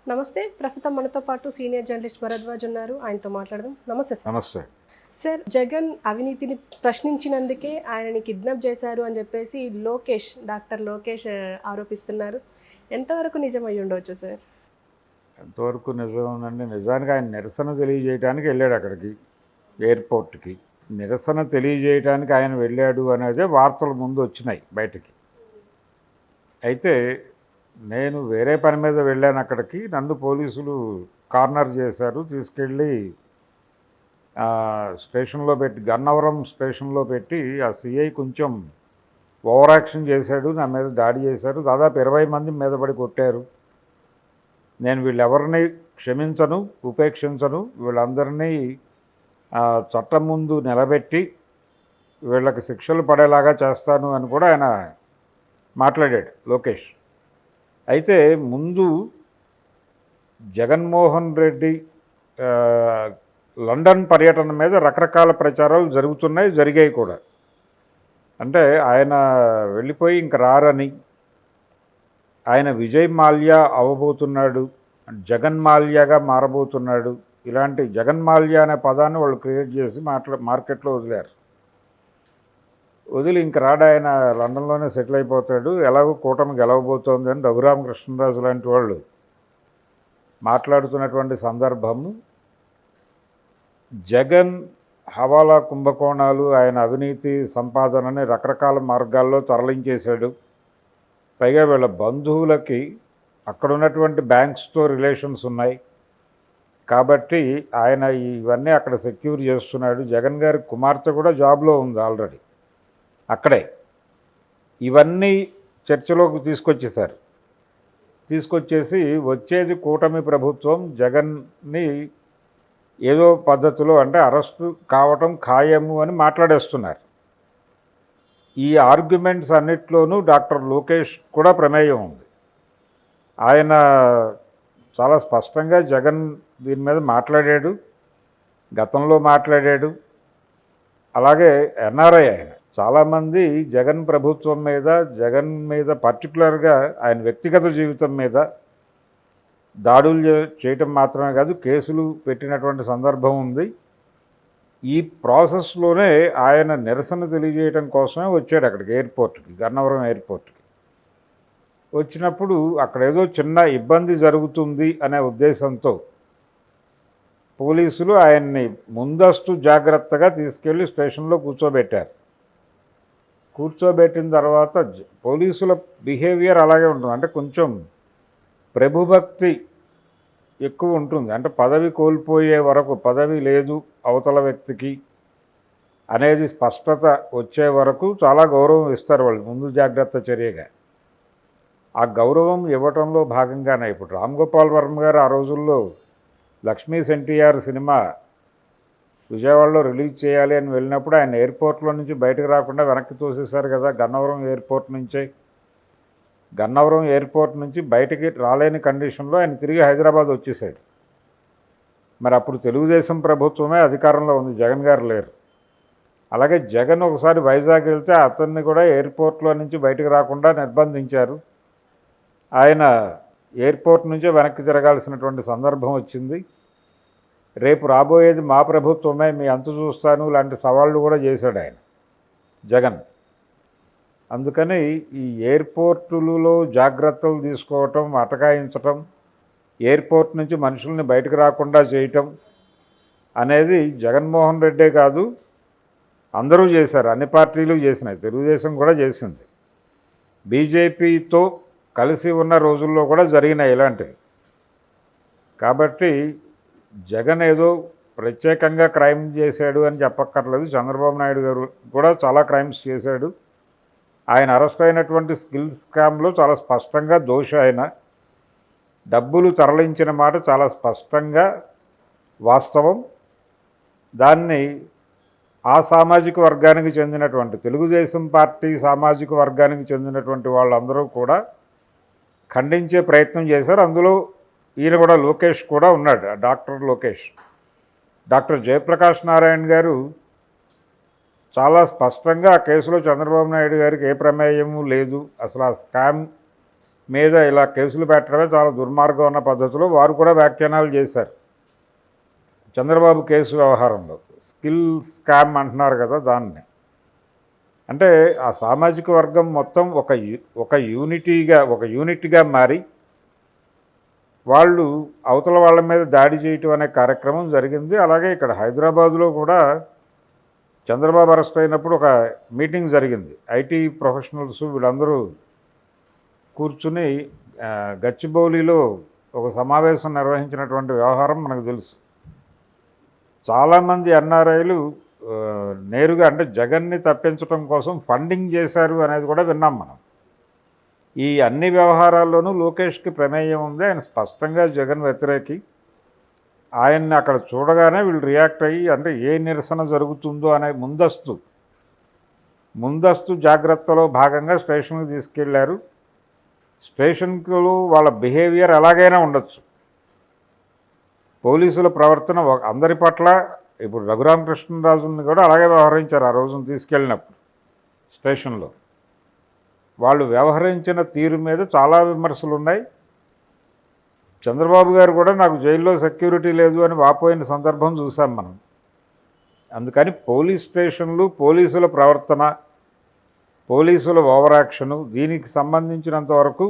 నమస్తే. ప్రస్తుతం మనతో పాటు సీనియర్ జర్నలిస్ట్ భరద్వాజ్ ఉన్నారు. ఆయనతో మాట్లాడదాం. నమస్తే సార్. నమస్తే. సార్, జగన్ అవినీతిని ప్రశ్నించినందుకే ఆయనని కిడ్నాప్ చేశారు అని చెప్పేసి డాక్టర్ లోకేష్ ఆరోపిస్తున్నారు. ఎంతవరకు నిజం అయి ఉండవచ్చు సార్? ఎంతవరకు నిజం ఉందండి? నిజానికి ఆయన నిరసన తెలియజేయడానికి వెళ్ళాడు అక్కడికి, ఎయిర్పోర్ట్కి. నిరసన తెలియజేయడానికి ఆయన వెళ్ళాడు అనేదే వార్తలు ముందు వచ్చినాయి బయటికి. అయితే నేను వేరే పని మీద వెళ్ళాను అక్కడికి. నన్ను పోలీసులు కార్నర్ చేశారు, తీసుకెళ్ళి స్టేషన్లో పెట్టి, గన్నవరం స్టేషన్లో పెట్టి ఆ సిఐ కొంచెం ఓవర్ యాక్షన్ చేశాడు, నా మీద దాడి చేశారు. దాదాపు 20 మంది మీద పడి కొట్టారు. నేను వీళ్ళెవరిని క్షమించను, ఉపేక్షించను. వీళ్ళందరినీ చట్టం ముందు నిలబెట్టి వీళ్ళకి శిక్షలు పడేలాగా చేస్తాను అని కూడా ఆయన మాట్లాడాడు లోకేష్. అయితే ముందు జగన్మోహన్ రెడ్డి లండన్ పర్యటన మీద రకరకాల ప్రచారాలు జరిగాయి కూడా. అంటే ఆయన వెళ్ళిపోయి ఇంక రారని, ఆయన విజయ్ మాల్యా అవ్వబోతున్నాడు, జగన్ మాల్యాగా మారబోతున్నాడు, ఇలాంటి జగన్ మాల్యా అనే పదాన్ని వాళ్ళు క్రియేట్ చేసి మార్కెట్లో వదిలి ఇంక రాడు, ఆయన లండన్లోనే సెటిల్ అయిపోతాడు, ఎలాగో కూటమి గెలవబోతోంది అని రఘురామకృష్ణరాజు లాంటి వాళ్ళు మాట్లాడుతున్నటువంటి సందర్భము. జగన్ హవాలా కుంభకోణాలు, ఆయన అవినీతి సంపాదనని రకరకాల మార్గాల్లో తరలించేశాడు. పైగా వీళ్ళ బంధువులకి అక్కడ ఉన్నటువంటి బ్యాంక్స్తో రిలేషన్స్ ఉన్నాయి కాబట్టి ఆయన ఇవన్నీ అక్కడ సెక్యూర్ చేస్తున్నాడు. జగన్ గారి కుమార్తె కూడా జాబ్లో ఉంది ఆల్రెడీ అక్కడే. ఇవన్నీ చర్చలోకి తీసుకొచ్చేసి వచ్చేది కూటమి ప్రభుత్వం, జగన్ని ఏదో పద్ధతిలో అంటే అరెస్టు కావటం ఖాయము అని మాట్లాడేస్తున్నారు. ఈ ఆర్గ్యుమెంట్స్ అన్నిట్లోనూ డాక్టర్ లోకేష్ కూడా ప్రమేయం ఉంది. ఆయన చాలా స్పష్టంగా జగన్ దీని మీద మాట్లాడాడు, గతంలో మాట్లాడాడు. అలాగే ఎన్ఆర్ఐ ఆయన చాలామంది జగన్ ప్రభుత్వం మీద, జగన్ మీద పర్టికులర్గా ఆయన వ్యక్తిగత జీవితం మీద దాడులు చేయటం మాత్రమే కాదు, కేసులు పెట్టినటువంటి సందర్భం ఉంది. ఈ ప్రాసెస్లోనే ఆయన నిరసన తెలియజేయడం కోసమే వచ్చాడు అక్కడికి, ఎయిర్పోర్ట్కి, గన్నవరం ఎయిర్పోర్ట్కి. వచ్చినప్పుడు అక్కడ ఏదో చిన్న ఇబ్బంది జరుగుతుంది అనే ఉద్దేశంతో పోలీసులు ఆయన్ని ముందస్తు జాగ్రత్తగా తీసుకెళ్ళి స్టేషన్లో కూర్చోబెట్టిన తర్వాత పోలీసుల బిహేవియర్ అలాగే ఉంటుంది. అంటే కొంచెం ప్రభుభక్తి ఎక్కువ ఉంటుంది. అంటే పదవి కోల్పోయే వరకు, పదవి లేదు అవతల వ్యక్తికి అనేది స్పష్టత వచ్చే వరకు చాలా గౌరవం ఇస్తారు వాళ్ళు, ముందు జాగ్రత్త చర్యగా. ఆ గౌరవం ఇవ్వటంలో భాగంగానే ఇప్పుడు రామ్ గోపాల్ వర్మ గారు ఆ రోజుల్లో లక్ష్మీస్ ఎన్టీఆర్ సినిమా విజయవాడలో రిలీజ్ చేయాలి అని వెళ్ళినప్పుడు ఆయన ఎయిర్పోర్ట్లో నుంచి బయటకు రాకుండా వెనక్కి తోసేశారు కదా. గన్నవరం ఎయిర్పోర్ట్ నుంచి బయటికి రాలేని కండిషన్లో ఆయన తిరిగి హైదరాబాద్ వచ్చేసాడు. మరి అప్పుడు తెలుగుదేశం ప్రభుత్వమే అధికారంలో ఉంది, జగన్ గారు లేరు. అలాగే జగన్ ఒకసారి వైజాగ్ వెళ్తే అతన్ని కూడా ఎయిర్పోర్ట్లో నుంచి బయటకు రాకుండా నిర్బంధించారు. ఆయన ఎయిర్పోర్ట్ నుంచే వెనక్కి తిరగాల్సినటువంటి సందర్భం వచ్చింది. రేపు రాబోయేది మా ప్రభుత్వమే, మీ అంతు చూస్తాను లాంటి సవాళ్ళు కూడా చేశాడు ఆయన జగన్. అందుకని ఈ ఎయిర్పోర్టులలో జాగ్రత్తలు తీసుకోవటం, అటకాయించటం, ఎయిర్పోర్ట్ నుంచి మనుషుల్ని బయటకు రాకుండా చేయటం అనేది జగన్మోహన్ రెడ్డే కాదు అందరూ చేశారు, అన్ని పార్టీలు చేసినాయి, తెలుగుదేశం కూడా చేసింది. బీజేపీతో కలిసి ఉన్న రోజుల్లో కూడా జరిగినాయి ఇలాంటివి. కాబట్టి జగన్ ఏదో ప్రత్యేకంగా క్రైమ్ చేశాడు అని చెప్పక్కర్లేదు. చంద్రబాబు నాయుడు గారు కూడా చాలా క్రైమ్స్ చేశాడు. ఆయన అరెస్ట్ అయినటువంటి స్కిల్ స్కామ్లో చాలా స్పష్టంగా దోషి. ఆయన డబ్బులు తరలించిన మాట చాలా స్పష్టంగా వాస్తవం. దాన్ని ఆ సామాజిక వర్గానికి చెందినటువంటి, తెలుగుదేశం పార్టీ సామాజిక వర్గానికి చెందినటువంటి వాళ్ళందరూ కూడా ఖండించే ప్రయత్నం చేశారు. అందులో ఈయన కూడా, లోకేష్ కూడా ఉన్నాడు, డాక్టర్ లోకేష్. డాక్టర్ జయప్రకాష్ నారాయణ గారు చాలా స్పష్టంగా ఆ కేసులో చంద్రబాబు నాయుడు గారికి ఏ ప్రమేయము లేదు, అసలు ఆ స్కామ్ మీద ఇలా కేసులు పెట్టడమే చాలా దుర్మార్గం అన్న పద్ధతిలో వారు కూడా వ్యాఖ్యానాలు చేశారు చంద్రబాబు కేసు వ్యవహారంలో. స్కిల్ స్కామ్ అంటున్నారు కదా దాన్ని. అంటే ఆ సామాజిక వర్గం మొత్తం ఒక యూనిట్గా మారి వాళ్ళు అవతల వాళ్ళ మీద దాడి చేయటం అనే కార్యక్రమం జరిగింది. అలాగే ఇక్కడ హైదరాబాదులో కూడా చంద్రబాబు అరెస్ట్ అయినప్పుడు ఒక మీటింగ్ జరిగింది. ఐటీ ప్రొఫెషనల్స్ వీళ్ళందరూ కూర్చుని గచ్చిబౌలిలో ఒక సమావేశం నిర్వహించినటువంటి వ్యవహారం మనకు తెలుసు. చాలామంది ఎన్ఆర్ఐలు నేరుగా అంటే జగన్ని తప్పించడం కోసం ఫండింగ్ చేశారు అనేది కూడా విన్నాం మనం. ఈ అన్ని వ్యవహారాల్లోనూ లోకేష్కి ప్రమేయం ఉంది. ఆయన స్పష్టంగా జగన్ వ్యతిరేకి. ఆయన్ని అక్కడ చూడగానే వీళ్ళు రియాక్ట్ అయ్యి అంటే ఏ నిరసన జరుగుతుందో అనే ముందస్తు జాగ్రత్తలో భాగంగా స్టేషన్కి తీసుకెళ్లారు. స్టేషన్కు వాళ్ళ బిహేవియర్ ఎలాగైనా ఉండొచ్చు. పోలీసుల ప్రవర్తన అందరి పట్ల ఇప్పుడు రఘురామకృష్ణరాజుని కూడా అలాగే వ్యవహరించారు. ఆ రోజున తీసుకెళ్ళినప్పుడు స్టేషన్లో వాళ్ళు వ్యవహరించిన తీరు మీద చాలా విమర్శలు ఉన్నాయి. చంద్రబాబు గారు కూడా నాకు జైల్లో సెక్యూరిటీ లేదు అని వాపోయిన సందర్భం చూసాం మనం. అందుకని పోలీస్ స్టేషన్లు, పోలీసుల ప్రవర్తన, పోలీసుల ఓవర్ యాక్షను దీనికి సంబంధించినంత వరకు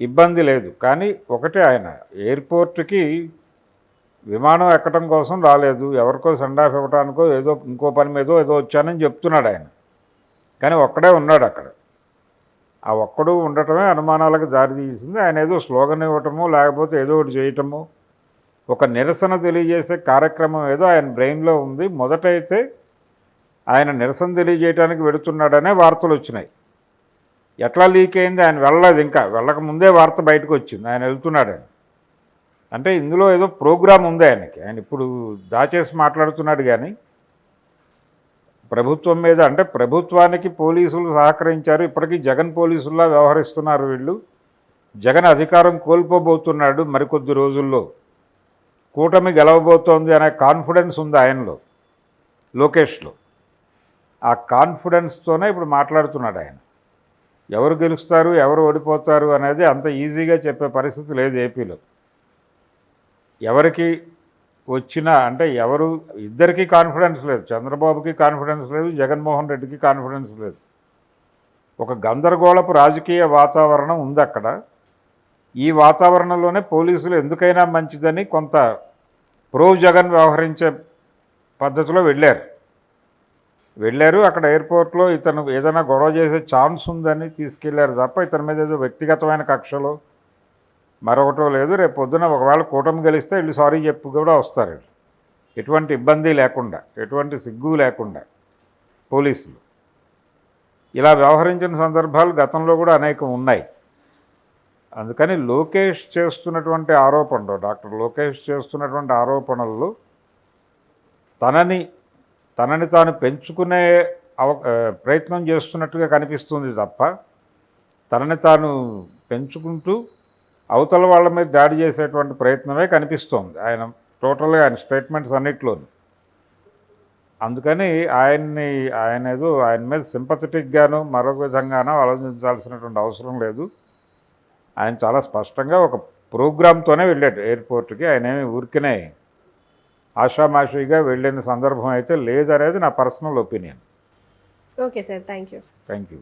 ఇబ్బంది లేదు. కానీ ఒకటే, ఆయన ఎయిర్పోర్ట్కి విమానం ఎక్కడం కోసం రాలేదు, ఎవరికో సెండ్ ఆఫ్ ఇవ్వడానికో ఏదో ఇంకో పని మీదో ఏదో వచ్చానని చెప్తున్నాడు ఆయన. కానీ ఒక్కడే ఉన్నాడు అక్కడ. ఆ ఒక్కడు ఉండటమే అనుమానాలకు దారితీసింది. ఆయన ఏదో స్లోగన్ ఇవ్వటమో లేకపోతే ఏదో ఒకటి చేయటమో ఒక నిరసన తెలియజేసే కార్యక్రమం ఏదో ఆయన బ్రెయిన్లో ఉంది. మొదటైతే ఆయన నిరసన తెలియజేయడానికి వెడుతున్నాడనే వార్తలు వచ్చినాయి. ఎట్లా లీక్ అయింది, ఆయన వెళ్ళలేదు, ఇంకా వెళ్ళక ముందే వార్త బయటకు వచ్చింది ఆయన వెళ్తున్నాడు. అంటే ఇందులో ఏదో ప్రోగ్రాం ఉంది ఆయనకి. ఆయన ఇప్పుడు దాచేసి మాట్లాడుతున్నాడు. కానీ ప్రభుత్వం మీద అంటే ప్రభుత్వానికి పోలీసులు సహకరించారు. ఇప్పటికీ జగన్ పోలీసుల్లా వ్యవహరిస్తున్నారు వీళ్ళు. జగన్ అధికారం కోల్పోబోతున్నాడు మరికొద్ది రోజుల్లో, కూటమి గెలవబోతోంది అనే కాన్ఫిడెన్స్ ఉంది ఆయనలో, లోకేష్లో. ఆ కాన్ఫిడెన్స్తోనే ఇప్పుడు మాట్లాడుతున్నాడు ఆయన. ఎవరు గెలుస్తారు ఎవరు ఓడిపోతారు అనేది అంత ఈజీగా చెప్పే పరిస్థితి లేదు ఏపీలో. ఎవరికి వచ్చినా అంటే ఇద్దరికీ కాన్ఫిడెన్స్ లేదు. చంద్రబాబుకి కాన్ఫిడెన్స్ లేదు, జగన్మోహన్ రెడ్డికి కాన్ఫిడెన్స్ లేదు. ఒక గందరగోళపు రాజకీయ వాతావరణం ఉంది అక్కడ. ఈ వాతావరణంలోనే పోలీసులు ఎందుకైనా మంచిదని కొంత ప్రో జగన్ వ్యవహరించే పద్ధతిలో వెళ్ళారు. అక్కడ ఎయిర్పోర్ట్లో ఇతను ఏదైనా గొడవ చేసే ఛాన్స్ ఉందని తీసుకెళ్లారు తప్ప ఇతని మీద ఏదో వ్యక్తిగతమైన కక్షలో మరొకటో లేదు. రేపు పొద్దున ఒకవేళ కూటమి గెలిస్తే వీళ్ళు సారీ చెప్పు కూడా వస్తారు. ఎటువంటి ఇబ్బంది లేకుండా, ఎటువంటి సిగ్గు లేకుండా పోలీసులు ఇలా వ్యవహరించిన సందర్భాలు గతంలో కూడా అనేకం ఉన్నాయి. అందుకని లోకేష్ చేస్తున్నటువంటి ఆరోపణలు, డాక్టర్ లోకేష్ చేస్తున్నటువంటి ఆరోపణల్లో తనని తాను పెంచుకునే ప్రయత్నం చేస్తున్నట్టుగా కనిపిస్తుంది తప్ప తనని తాను పెంచుకుంటూ అవతల వాళ్ళ మీద దాడి చేసేటువంటి ప్రయత్నమే కనిపిస్తోంది ఆయన టోటల్గా ఆయన స్టేట్మెంట్స్ అన్నిట్లోనూ. అందుకని ఆయన మీద సింపథెటిక్గాను మరొక విధంగానో ఆలోచించాల్సినటువంటి అవసరం లేదు. ఆయన చాలా స్పష్టంగా ఒక ప్రోగ్రామ్తోనే వెళ్ళాడు ఎయిర్పోర్ట్కి. ఆయన ఏమి ఊరికనే ఆషామాషిగా వెళ్ళిన సందర్భం అయితే లేదనేది నా personal opinion. Okay sir, thank you.